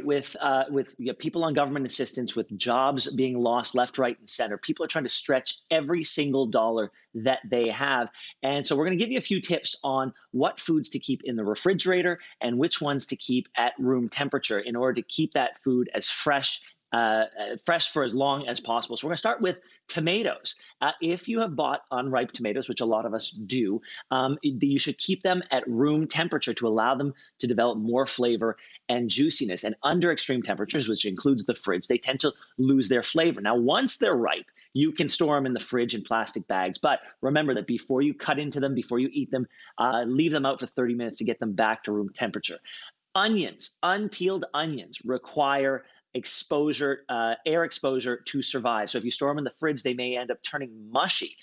with people on government assistance, with jobs being lost left, right, and center. People are trying to stretch every single dollar that they have. And so we're going to give you a few tips on what foods to keep in the refrigerator and which ones to keep at room temperature in order to keep that food as fresh for as long as possible. So we're going to start with tomatoes. If you have bought unripe tomatoes, which a lot of us do, you should keep them at room temperature to allow them to develop more flavor and juiciness. And under extreme temperatures, which includes the fridge, they tend to lose their flavor. Now, once they're ripe, you can store them in the fridge in plastic bags. But remember that before you cut into them, before you eat them, leave them out for 30 minutes to get them back to room temperature. Onions, unpeeled onions require air exposure to survive. So if you store them in the fridge, they may end up turning mushy.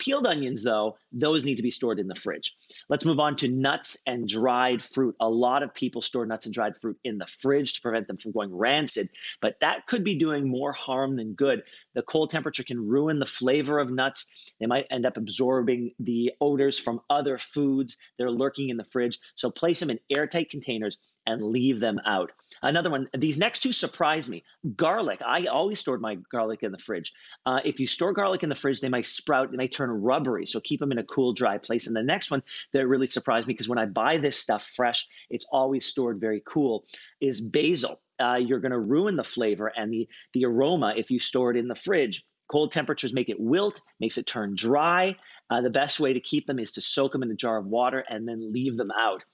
Peeled onions, though, those need to be stored in the fridge. Let's move on to nuts and dried fruit. A lot of people store nuts and dried fruit in the fridge to prevent them from going rancid, but that could be doing more harm than good. The cold temperature can ruin the flavor of nuts. They might end up absorbing the odors from other foods. They're lurking in the fridge. So place them in airtight containers and leave them out. Another one, these next two surprise me. Garlic. I always stored my garlic in the fridge. If you store garlic in the fridge, they might sprout, they might turn rubbery. So keep them in a cool, dry place. And the next one that really surprised me, because when I buy this stuff fresh, it's always stored very cool, is basil. You're going to ruin the flavor and the aroma if you store it in the fridge. Cold temperatures make it wilt, makes it turn dry. The best way to keep them is to soak them in a jar of water and then leave them out.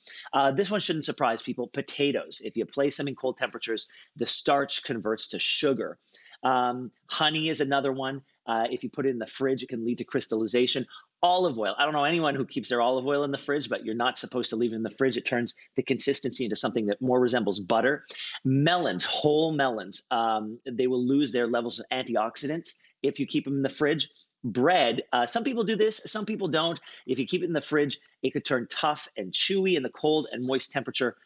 This one shouldn't surprise people. Potatoes. If you place them in cold temperatures, the starch converts to sugar. Honey is another one. If you put it in the fridge, it can lead to crystallization. Olive oil. I don't know anyone who keeps their olive oil in the fridge, but you're not supposed to leave it in the fridge. It turns the consistency into something that more resembles butter. Melons, whole melons, they will lose their levels of antioxidants if you keep them in the fridge. Bread, some people do this, some people don't. If you keep it in the fridge, it could turn tough and chewy, and the cold and moist temperature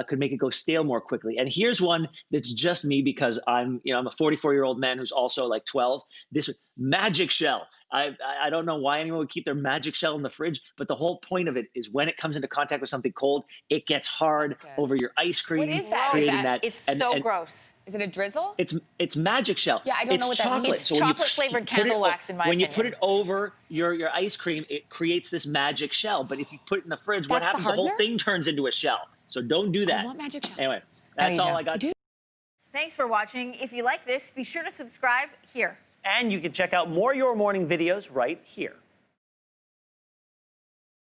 could make it go stale more quickly. And here's one that's just me because I'm a 44-year-old man who's also like 12. This magic shell. I don't know why anyone would keep their magic shell in the fridge, but the whole point of it is when it comes into contact with something cold, it gets hard over your ice cream. What is that? Creating that. It's so gross. Is it a drizzle? It's magic shell. Yeah, I don't know what that means. It's chocolate-flavored candle wax, in my opinion. When you put it over your ice cream, it creates this magic shell. But if you put it in the fridge, what happens? The whole thing turns into a shell. So don't do that. I want magic shell. Anyway, that's all I got. Thanks for watching. If you like this, be sure to subscribe here. And you can check out more Your Morning videos right here.